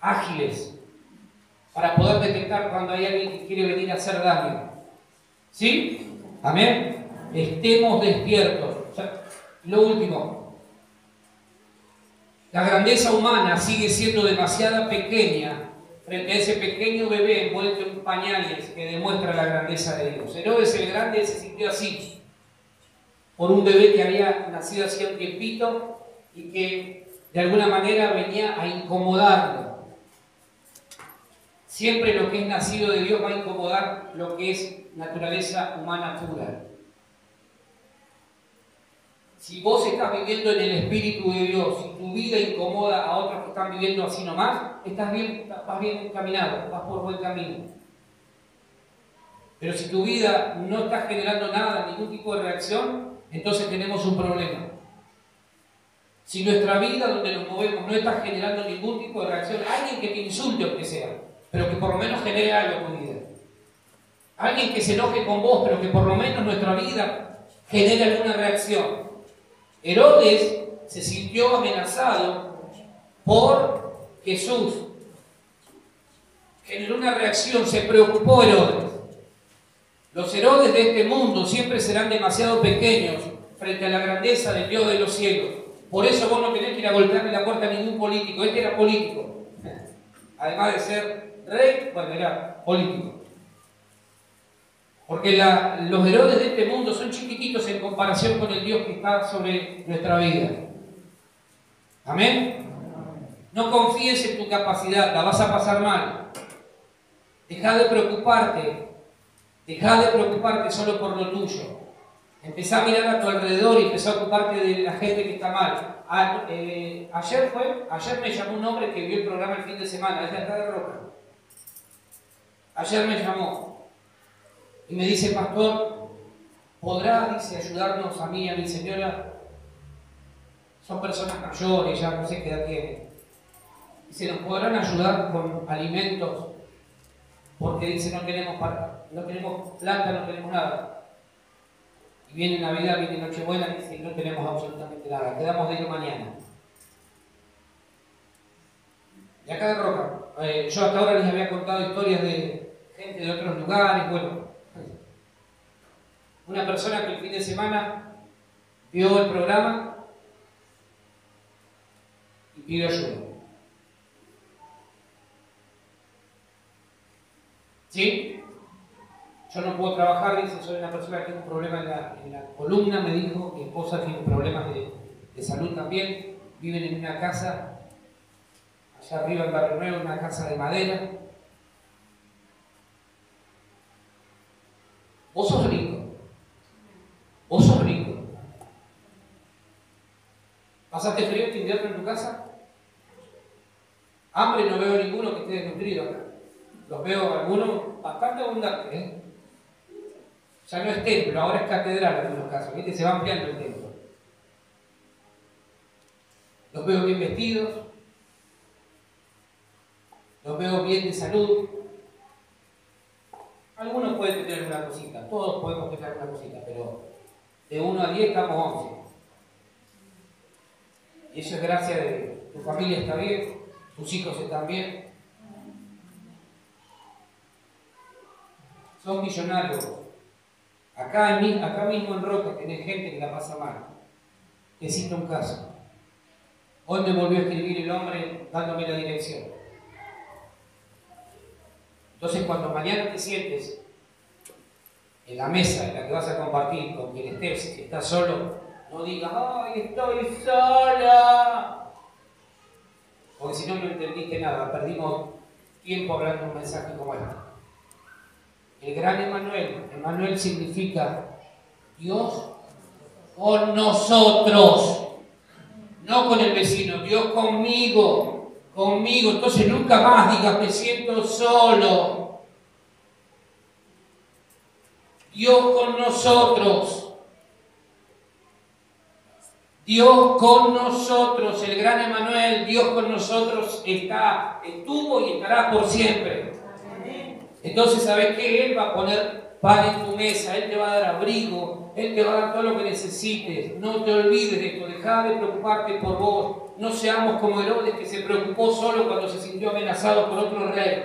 ágiles, para poder detectar cuando hay alguien que quiere venir a hacer daño. ¿Sí? Amén. Estemos despiertos. O sea, lo último, la grandeza humana sigue siendo demasiado pequeña frente a ese pequeño bebé envuelto en pañales que demuestra la grandeza de Dios. Herodes el Grande se sintió así, por un bebé que había nacido hacía un tiempito y que de alguna manera venía a incomodarlo. Siempre lo que es nacido de Dios va a incomodar lo que es naturaleza humana pura. Si vos estás viviendo en el Espíritu de Dios, si tu vida incomoda a otros que están viviendo así nomás, vas bien encaminado, vas por buen camino. Pero si tu vida no está generando nada, ningún tipo de reacción, entonces tenemos un problema. Si nuestra vida donde nos movemos no está generando ningún tipo de reacción, alguien que te insulte o que sea, pero que por lo menos genere algo en tu vida. Alguien que se enoje con vos, pero que por lo menos nuestra vida genere alguna reacción. Herodes se sintió amenazado por Jesús. Generó una reacción, se preocupó Herodes. Los Herodes de este mundo siempre serán demasiado pequeños frente a la grandeza del Dios de los cielos. Por eso vos no tenés que ir a golpearle la puerta a ningún político. Este era político. Además de ser rey, bueno, era político. Porque los Herodes de este mundo son chiquititos en comparación con el Dios que está sobre nuestra vida. ¿Amén? No confíes en tu capacidad, la vas a pasar mal. Deja de preocuparte solo por lo tuyo. Empezá a mirar a tu alrededor y empezá a ocuparte de la gente que está mal. Ayer me llamó un hombre que vio el programa el fin de semana, es de acá de Roca. Ayer me llamó y me dice, pastor, ¿podrá, dice, ayudarnos a mí y a mi señora? Son personas mayores, ya no sé qué edad tienen. Dice, ¿nos podrán ayudar con alimentos? Porque dice, no tenemos plata, no tenemos nada. Y viene Navidad, viene Nochebuena, dice, no tenemos absolutamente nada, quedamos de ir mañana. Y acá de Roca, yo hasta ahora les había contado historias de gente de otros lugares, bueno. Una persona que el fin de semana vio el programa y pidió ayuda. ¿Sí? Yo no puedo trabajar, dice, soy una persona que tiene un problema en la columna, me dijo, mi esposa tiene problemas de salud también, viven en una casa, allá arriba en Barrio Nuevo, una casa de madera. Vos sos rico. Vos sos rico. ¿Pasaste frío este invierno en tu casa? Hambre no veo ninguno que esté desnutrido acá. los veo algunos bastante abundantes, ¿eh? Ya no es templo, ahora es catedral en algunos casos, ¿viste? Se va ampliando el templo. Los veo bien vestidos, los veo bien de salud. Algunos pueden tener una cosita, todos podemos tener una cosita, pero de 1 a 10 estamos 11. Y eso es gracias de tu familia está bien, tus hijos están bien. Son millonarios. Acá mismo en Roca tenés gente que la pasa mal. Necesita un caso. Hoy me volvió a escribir el hombre dándome la dirección. Entonces, cuando mañana te sientes en la mesa en la que vas a compartir con quien estés, si estás solo, no digas, ¡ay, estoy sola! Porque si no, no entendiste nada, perdimos tiempo hablando un mensaje como este. El gran Emmanuel significa Dios con nosotros, no con el vecino, Dios conmigo. Entonces nunca más digas me siento solo. Dios con nosotros. Dios con nosotros, el gran Emmanuel, Dios con nosotros estuvo y estará por siempre. Entonces, ¿sabes qué? Él va a poner pan en tu mesa, Él te va a dar abrigo, Él te va a dar todo lo que necesites. No te olvides de esto, deja de preocuparte por vos. No seamos como Herodes, que se preocupó solo cuando se sintió amenazado por otro rey.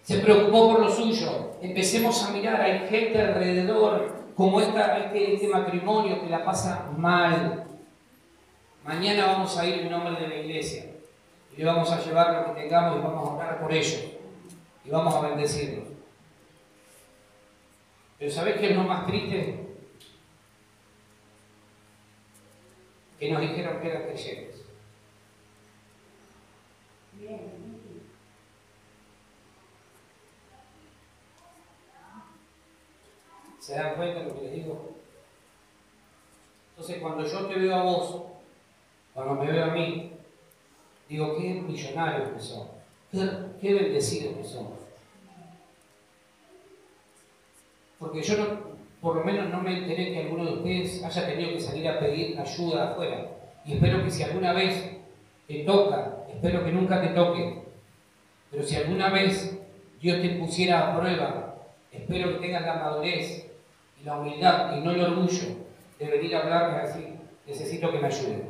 Se preocupó por lo suyo. Empecemos a mirar, hay gente alrededor, como este matrimonio que la pasa mal. Mañana vamos a ir en nombre de la iglesia. Y le vamos a llevar lo que tengamos y vamos a orar por ellos. Y vamos a bendecirlos. Pero ¿sabés qué es lo más triste? Que nos dijeron que eran creyentes. ¿Se dan cuenta de lo que les digo? Entonces, cuando yo te veo a vos, cuando me veo a mí, digo, qué millonarios que son, qué bendecidos que somos. Porque yo, por lo menos, no me enteré que alguno de ustedes haya tenido que salir a pedir ayuda afuera. Y espero que si alguna vez te toca, espero que nunca te toque, pero si alguna vez Dios te pusiera a prueba, espero que tengas la madurez y la humildad y no el orgullo de venir a hablarme así, necesito que me ayuden.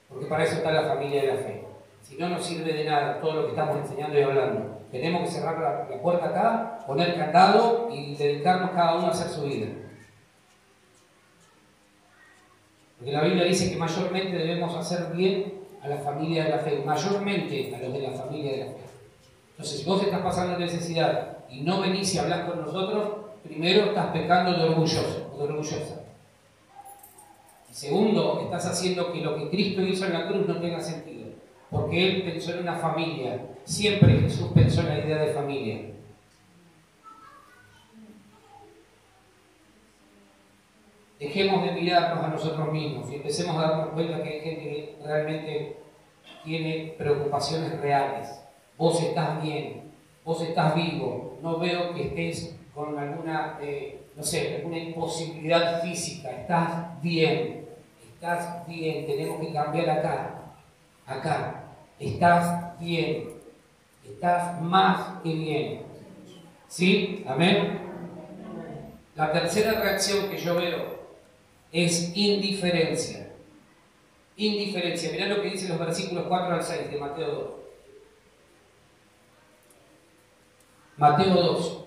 Porque para eso está la familia de la fe. Si no nos sirve de nada todo lo que estamos enseñando y hablando. Tenemos que cerrar la puerta acá, poner candado y dedicarnos cada uno a hacer su vida. Porque la Biblia dice que mayormente debemos hacer bien a la familia de la fe, mayormente a los de la familia de la fe. Entonces, si vos estás pasando necesidad y no venís y hablás con nosotros, primero estás pecando de orgulloso o de orgullosa. Y segundo, estás haciendo que lo que Cristo hizo en la cruz no tenga sentido. Porque Él pensó en una familia. Siempre Jesús pensó en la idea de familia. Dejemos de mirarnos a nosotros mismos y empecemos a darnos cuenta que hay gente que realmente tiene preocupaciones reales. Vos estás bien, vos estás vivo. No veo que estés con alguna, alguna imposibilidad física. Estás bien, tenemos que cambiar acá. Estás bien, estás más que bien. ¿Sí? Amén. La tercera reacción que yo veo es indiferencia. Indiferencia. Mirá lo que dicen los versículos 4 al 6 de Mateo 2. Mateo 2,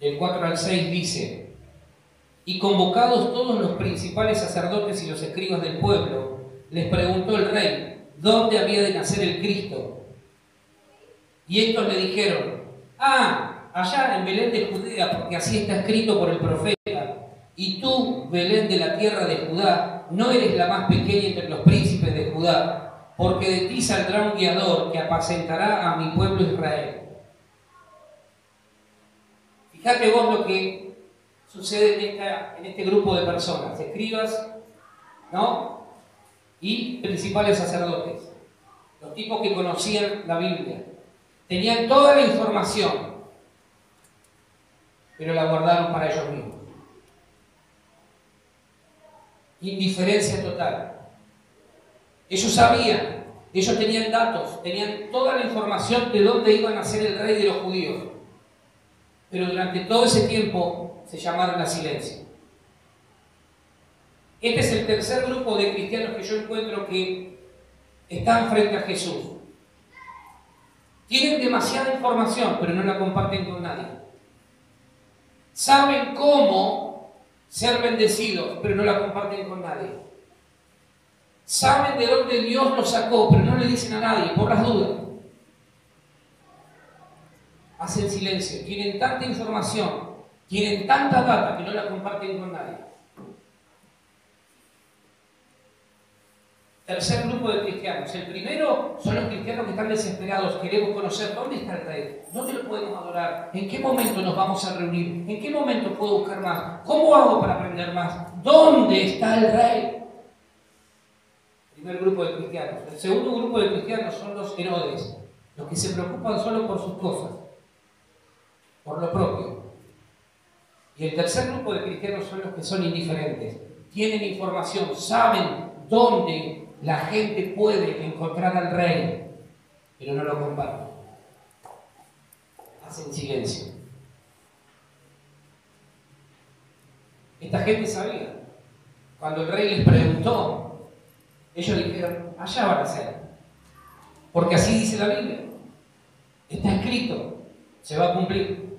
del 4 al 6 dice: y convocados todos los principales sacerdotes y los escribas del pueblo, les preguntó el rey dónde había de nacer el Cristo. Y estos le dijeron: allá en Belén de Judea, porque así está escrito por el profeta. Y tú, Belén de la tierra de Judá, no eres la más pequeña entre los príncipes de Judá, porque de ti saldrá un guiador que apacentará a mi pueblo Israel. Fíjate vos lo que sucede en este grupo de personas, escribas, y principales sacerdotes, los tipos que conocían la Biblia, Tenían toda la información, pero la guardaron para ellos mismos. Indiferencia total. Ellos sabían, ellos tenían datos, tenían toda la información de dónde iban a ser el rey de los judíos. Pero durante todo ese tiempo se llamaron a silencio. Este es el tercer grupo de cristianos que yo encuentro que están frente a Jesús. Tienen demasiada información, pero no la comparten con nadie. Saben cómo ser bendecidos, pero no la comparten con nadie. Saben de dónde Dios los sacó, pero no le dicen a nadie, por las dudas. Hacen silencio. Tienen tanta información, tienen tanta data que no la comparten con nadie. Tercer grupo de cristianos. El primero son los cristianos que están desesperados. Queremos conocer dónde está el rey, dónde lo podemos adorar, en qué momento nos vamos a reunir, en qué momento puedo buscar más, cómo hago para aprender más, dónde está el rey. Primer grupo de cristianos. El segundo grupo de cristianos son los Herodes, los que se preocupan solo por sus cosas, por lo propio. Y el tercer grupo de cristianos son los que son indiferentes. Tienen información, saben dónde la gente puede encontrar al rey, pero no lo comparten. Hacen silencio. Esta gente sabía. Cuando el rey les preguntó, ellos dijeron, allá van a ser. Porque así dice la Biblia. Está escrito, se va a cumplir.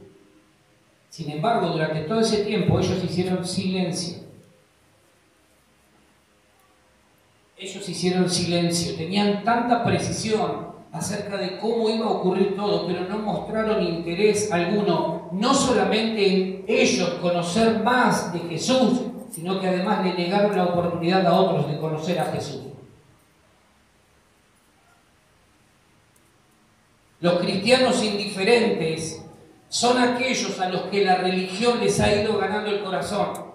Sin embargo, durante todo ese tiempo ellos hicieron silencio. Ellos hicieron silencio, tenían tanta precisión acerca de cómo iba a ocurrir todo, pero no mostraron interés alguno, no solamente en ellos conocer más de Jesús, sino que además le negaron la oportunidad a otros de conocer a Jesús. Los cristianos indiferentes son aquellos a los que la religión les ha ido ganando el corazón.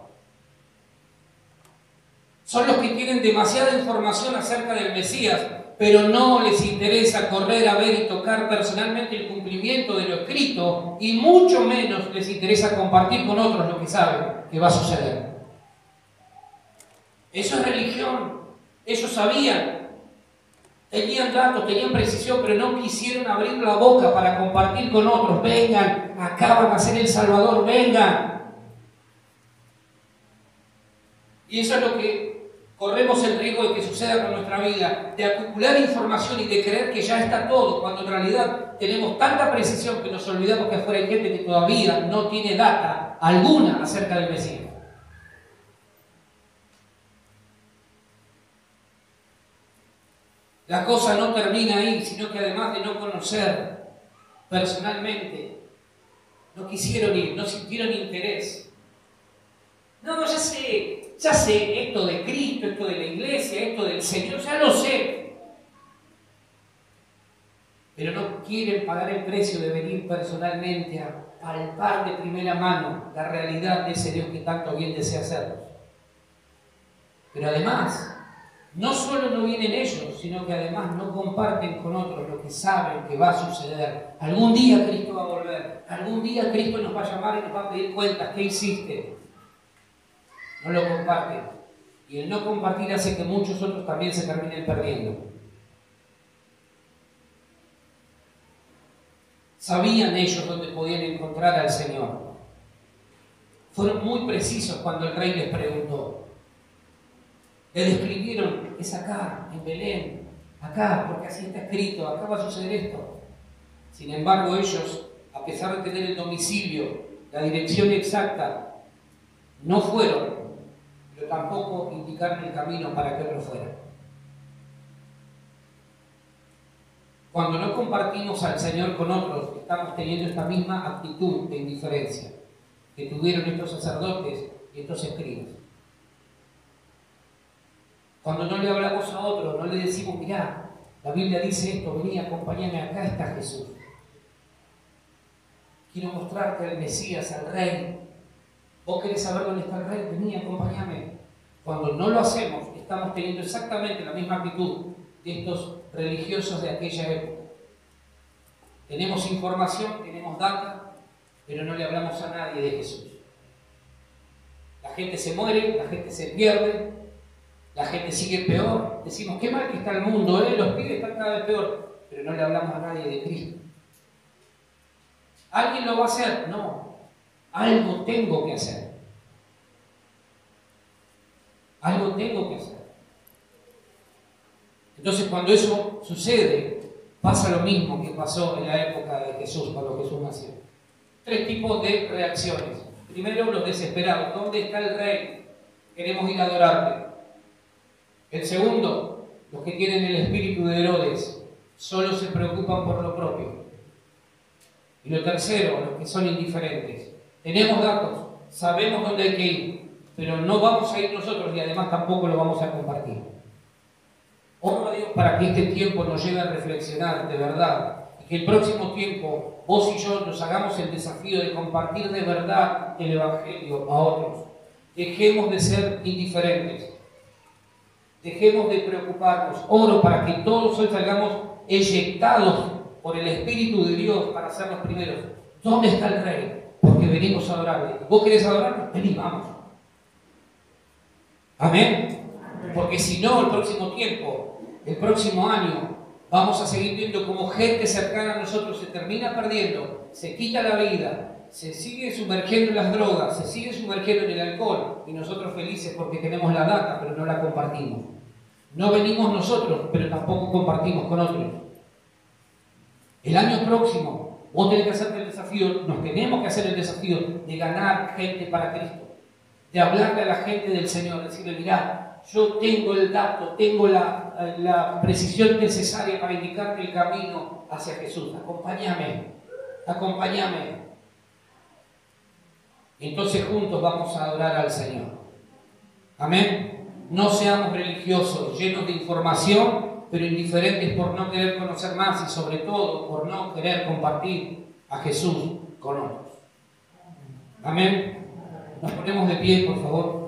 Son los que tienen demasiada información acerca del Mesías, pero no les interesa correr a ver y tocar personalmente el cumplimiento de lo escrito, y mucho menos les interesa compartir con otros lo que saben que va a suceder. Eso es religión. Ellos sabían, tenían datos, tenían precisión, pero no quisieron abrir la boca para compartir con otros. Vengan, acá van a ser el Salvador, vengan. Y eso es lo que corremos el riesgo de que suceda con nuestra vida, de acumular información y de creer que ya está todo, cuando en realidad tenemos tanta precisión que nos olvidamos que afuera hay gente que todavía no tiene data alguna acerca del Mesías. La cosa no termina ahí, sino que además de no conocer personalmente, no quisieron ir, no sintieron interés. No, ya sé esto de Cristo, esto de la iglesia, esto del Señor, ya lo sé. Pero no quieren pagar el precio de venir personalmente a palpar de primera mano la realidad de ese Dios que tanto bien desea hacerlos. Pero además, no solo no vienen ellos, sino que además no comparten con otros lo que saben que va a suceder. Algún día Cristo va a volver, algún día Cristo nos va a llamar y nos va a pedir cuentas. ¿Qué hiciste? No lo comparten. Y el no compartir hace que muchos otros también se terminen perdiendo. Sabían ellos dónde podían encontrar al Señor. Fueron muy precisos cuando el rey les preguntó. Le describieron, es acá, en Belén, acá, porque así está escrito, acá va a suceder esto. Sin embargo, ellos, a pesar de tener el domicilio, la dirección exacta, no fueron, pero tampoco indicaron el camino para que otros fueran. Cuando no compartimos al Señor con otros, estamos teniendo esta misma actitud de indiferencia que tuvieron estos sacerdotes y estos escribas. Cuando no le hablamos a otro, no le decimos, mirá, la Biblia dice esto, vení, acompáñame, acá está Jesús. Quiero mostrarte al Mesías, al Rey. ¿Vos querés saber dónde está el Rey? Vení, acompáñame. Cuando no lo hacemos, estamos teniendo exactamente la misma actitud de estos religiosos de aquella época. Tenemos información, tenemos data, pero no le hablamos a nadie de Jesús. La gente se muere, la gente se pierde, la gente sigue peor. Decimos, qué mal que está el mundo, los pibes están cada vez peor, pero no le hablamos a nadie de Cristo. ¿Alguien lo va a hacer? No. Algo tengo que hacer. Algo tengo que hacer. Entonces, cuando eso sucede, pasa lo mismo que pasó en la época de Jesús, cuando Jesús nació. 3 tipos de reacciones. Primero, los desesperados. ¿Dónde está el rey? Queremos ir a adorarte. El segundo, los que tienen el espíritu de Herodes, solo se preocupan por lo propio. Y lo tercero, los que son indiferentes. Tenemos datos, sabemos dónde hay que ir, pero no vamos a ir nosotros y además tampoco lo vamos a compartir. Oro a Dios para que este tiempo nos lleve a reflexionar de verdad y que el próximo tiempo vos y yo nos hagamos el desafío de compartir de verdad el Evangelio a otros. Dejemos de ser indiferentes, dejemos de preocuparnos. Oro para que todos hoy salgamos eyectados por el Espíritu de Dios para ser los primeros. ¿Dónde está el Rey? Porque venimos a adorarle. ¿Vos querés adorarle? Vení, vamos. Amén. Porque si no, el próximo tiempo, el próximo año, vamos a seguir viendo cómo gente cercana a nosotros se termina perdiendo, se quita la vida, se sigue sumergiendo en las drogas, se sigue sumergiendo en el alcohol, y nosotros felices porque tenemos la data, pero no la compartimos. No venimos nosotros, pero tampoco compartimos con otros. El año próximo, vos tenés que hacerte el desafío, nos tenemos que hacer el desafío de ganar gente para Cristo, de hablarle a la gente del Señor, decirle, mirá, yo tengo el dato, tengo la precisión necesaria para indicarte el camino hacia Jesús. Acompáñame, acompáñame. Entonces juntos vamos a adorar al Señor. Amén. No seamos religiosos, llenos de información, pero indiferentes por no querer conocer más y sobre todo por no querer compartir a Jesús con otros. Amén. Nos ponemos de pie, por favor.